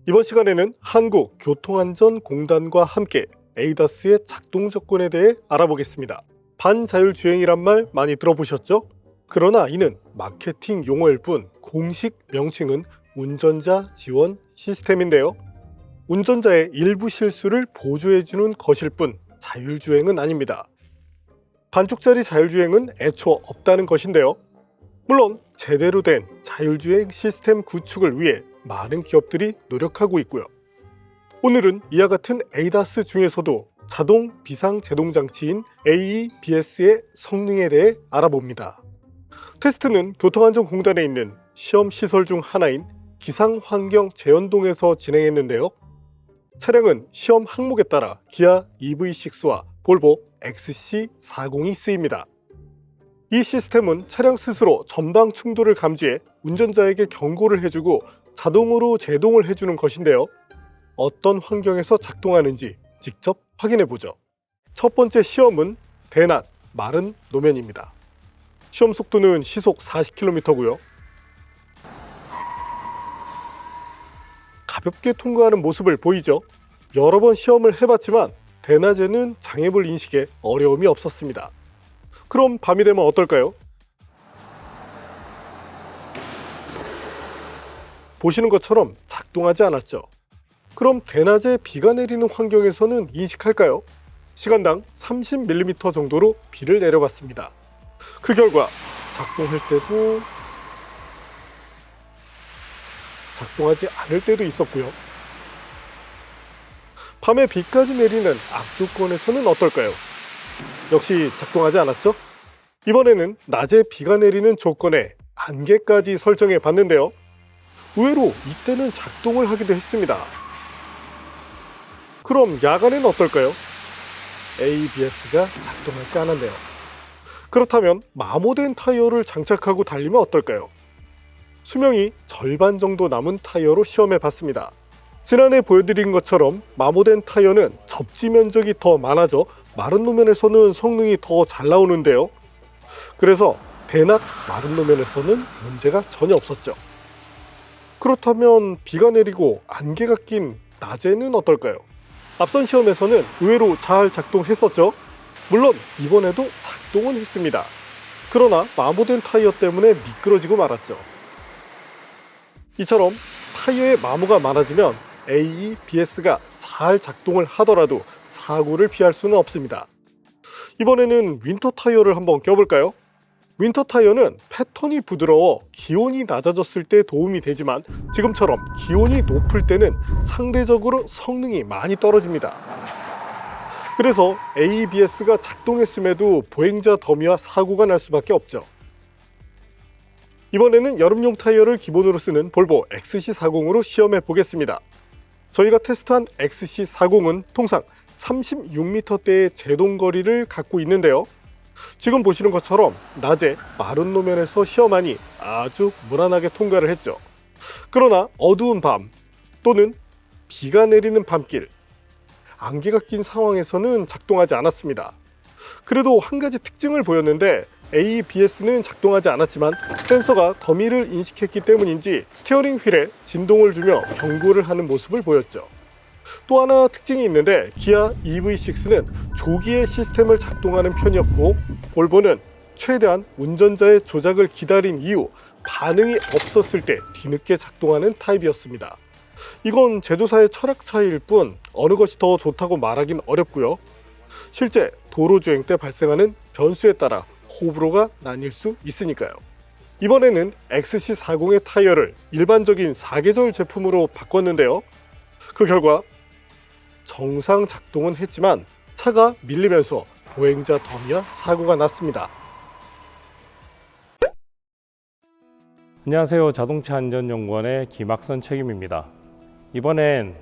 이번 시간에는 한국교통안전공단과 함께 에이다스의 작동 조건에 대해 알아보겠습니다. 반자율주행이란 말 많이 들어보셨죠? 그러나 이는 마케팅 용어일 뿐 공식 명칭은 운전자 지원 시스템인데요. 운전자의 일부 실수를 보조해주는 것일 뿐 자율주행은 아닙니다. 반쪽짜리 자율주행은 애초 없다는 것인데요. 물론 제대로 된 자율주행 시스템 구축을 위해 많은 기업들이 노력하고 있고요. 오늘은 이와 같은 에이다스 중에서도 자동 비상제동장치인 AEBS의 성능에 대해 알아봅니다. 테스트는 교통안전공단에 있는 시험시설 중 하나인 기상환경재현동에서 진행했는데요. 차량은 시험 항목에 따라 기아 EV6와 볼보 XC40이 쓰입니다. 이 시스템은 차량 스스로 전방 충돌을 감지해 운전자에게 경고를 해주고 자동으로 제동을 해주는 것인데요. 어떤 환경에서 작동하는지 직접 확인해보죠. 첫 번째 시험은 대낮 마른 노면입니다. 시험 속도는 시속 40km고요. 가볍게 통과하는 모습을 보이죠. 여러 번 시험을 해봤지만 대낮에는 장애물 인식에 어려움이 없었습니다. 그럼 밤이 되면 어떨까요? 보시는 것처럼 작동하지 않았죠. 그럼 대낮에 비가 내리는 환경에서는 인식할까요? 시간당 30mm 정도로 비를 내려봤습니다. 그 결과 작동할 때도 작동하지 않을 때도 있었고요. 밤에 비까지 내리는 악조건에서는 어떨까요? 역시 작동하지 않았죠? 이번에는 낮에 비가 내리는 조건에 안개까지 설정해 봤는데요. 의외로 이때는 작동을 하기도 했습니다. 그럼 야간에는 어떨까요? ABS가 작동하지 않았네요. 그렇다면 마모된 타이어를 장착하고 달리면 어떨까요? 수명이 절반 정도 남은 타이어로 시험해 봤습니다. 지난해 보여드린 것처럼 마모된 타이어는 접지 면적이 더 많아져 마른路面에서는 성능이 더 잘 나오는데요. 그래서 대낮 마른路面에서는 문제가 전혀 없었죠. 그렇다면 비가 내리고 안개가 낀 낮에는 어떨까요? 앞선 시험에서는 의외로 잘 작동했었죠. 물론 이번에도 작동은 했습니다. 그러나 마모된 타이어 때문에 미끄러지고 말았죠. 이처럼 타이어에 마모가 많아지면 AEBS가 잘 작동을 하더라도 사고를 피할 수는 없습니다. 이번에는 윈터 타이어를 한번 껴볼까요? 윈터 타이어는 패턴이 부드러워 기온이 낮아졌을 때 도움이 되지만 지금처럼 기온이 높을 때는 상대적으로 성능이 많이 떨어집니다. 그래서 AEBS가 작동했음에도 보행자 더미와 사고가 날 수밖에 없죠. 이번에는 여름용 타이어를 기본으로 쓰는 볼보 XC40으로 시험해 보겠습니다. 저희가 테스트한 XC40은 통상 36m대의 제동거리를 갖고 있는데요. 지금 보시는 것처럼 낮에 마른路面에서 시험하니 아주 무난하게 통과를 했죠. 그러나 어두운 밤 또는 비가 내리는 밤길, 안개가 낀 상황에서는 작동하지 않았습니다. 그래도 한 가지 특징을 보였는데 AEBS는 작동하지 않았지만 센서가 더미를 인식했기 때문인지 스티어링 휠에 진동을 주며 경고를 하는 모습을 보였죠. 또 하나 특징이 있는데 기아 EV6는 조기에 시스템을 작동하는 편이었고 볼보는 최대한 운전자의 조작을 기다린 이후 반응이 없었을 때 뒤늦게 작동하는 타입이었습니다. 이건 제조사의 철학 차이일 뿐 어느 것이 더 좋다고 말하긴 어렵고요. 실제 도로주행 때 발생하는 변수에 따라 호불호가 나뉠 수 있으니까요. 이번에는 XC40의 타이어를 일반적인 사계절 제품으로 바꿨는데요. 그 결과 정상 작동은 했지만 차가 밀리면서 보행자 더미와 사고가 났습니다. 안녕하세요. 자동차안전연구원의 김학선 책임입니다. 이번엔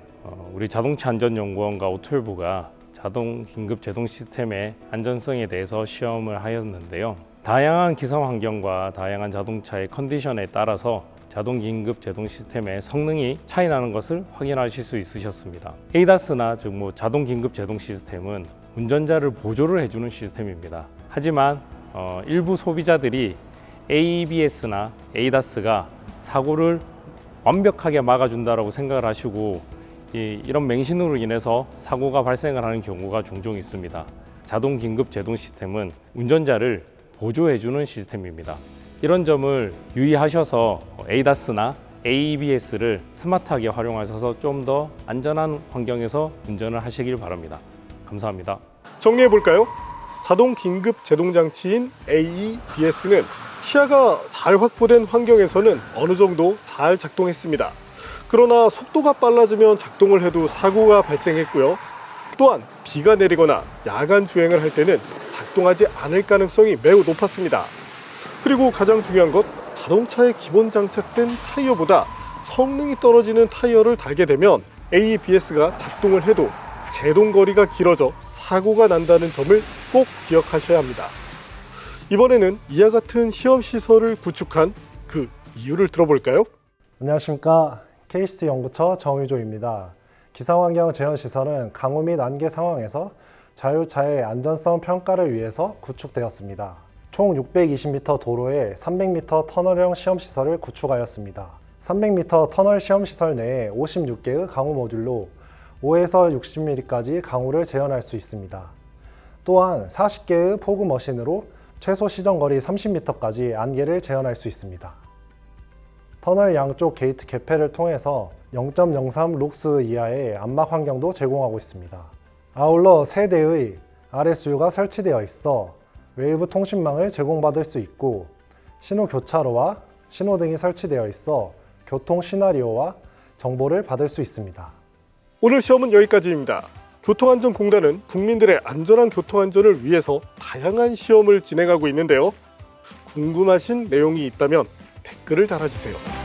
우리 자동차안전연구원과 오토일부가 자동 긴급 제동 시스템의 안전성에 대해서 시험을 하였는데요. 다양한 기상 환경과 다양한 자동차의 컨디션에 따라서 자동 긴급 제동 시스템의 성능이 차이 나는 것을 확인하실 수 있으셨습니다. 에이다스나 즉 자동 긴급 제동 시스템은 운전자를 보조를 해주는 시스템입니다. 하지만 일부 소비자들이 AEBS나 에이다스가 사고를 완벽하게 막아준다라고 생각을 하시고 이런 맹신으로 인해서 사고가 발생을 하는 경우가 종종 있습니다. 자동 긴급 제동 시스템은 운전자를 보조해주는 시스템입니다. 이런 점을 유의하셔서 ADAS나 ABS를 스마트하게 활용하셔서 좀 더 안전한 환경에서 운전을 하시길 바랍니다. 감사합니다. 정리해 볼까요? 자동 긴급 제동 장치인 AEBS는 시야가 잘 확보된 환경에서는 어느 정도 잘 작동했습니다. 그러나 속도가 빨라지면 작동을 해도 사고가 발생했고요. 또한 비가 내리거나 야간 주행을 할 때는 작동하지 않을 가능성이 매우 높았습니다. 그리고 가장 중요한 것, 자동차에 기본 장착된 타이어보다 성능이 떨어지는 타이어를 달게 되면 AEBS가 작동을 해도 제동 거리가 길어져 사고가 난다는 점을 꼭 기억하셔야 합니다. 이번에는 이와 같은 시험 시설을 구축한 그 이유를 들어볼까요? 안녕하십니까. KCT 연구처 정유조입니다. 기상환경 제어시설은 강우 및 안개 상황에서 자율차의 안전성 평가를 위해서 구축되었습니다. 총 620m 도로에 300m 터널형 시험시설을 구축하였습니다. 300m 터널 시험시설 내에 56개의 강우 모듈로 5에서 60mm까지 강우를 재현할 수 있습니다. 또한 40개의 포구 머신으로 최소 시전거리 30m까지 안개를 재현할 수 있습니다. 터널 양쪽 게이트 개폐를 통해서 0.03 룩스 이하의 안막 환경도 제공하고 있습니다. 아울러 3대의 RSU가 설치되어 있어 웨이브 통신망을 제공받을 수 있고 신호 교차로와 신호등이 설치되어 있어 교통 시나리오와 정보를 받을 수 있습니다. 오늘 시험은 여기까지입니다. 교통안전공단은 국민들의 안전한 교통안전을 위해서 다양한 시험을 진행하고 있는데요. 궁금하신 내용이 있다면 댓글을 달아주세요.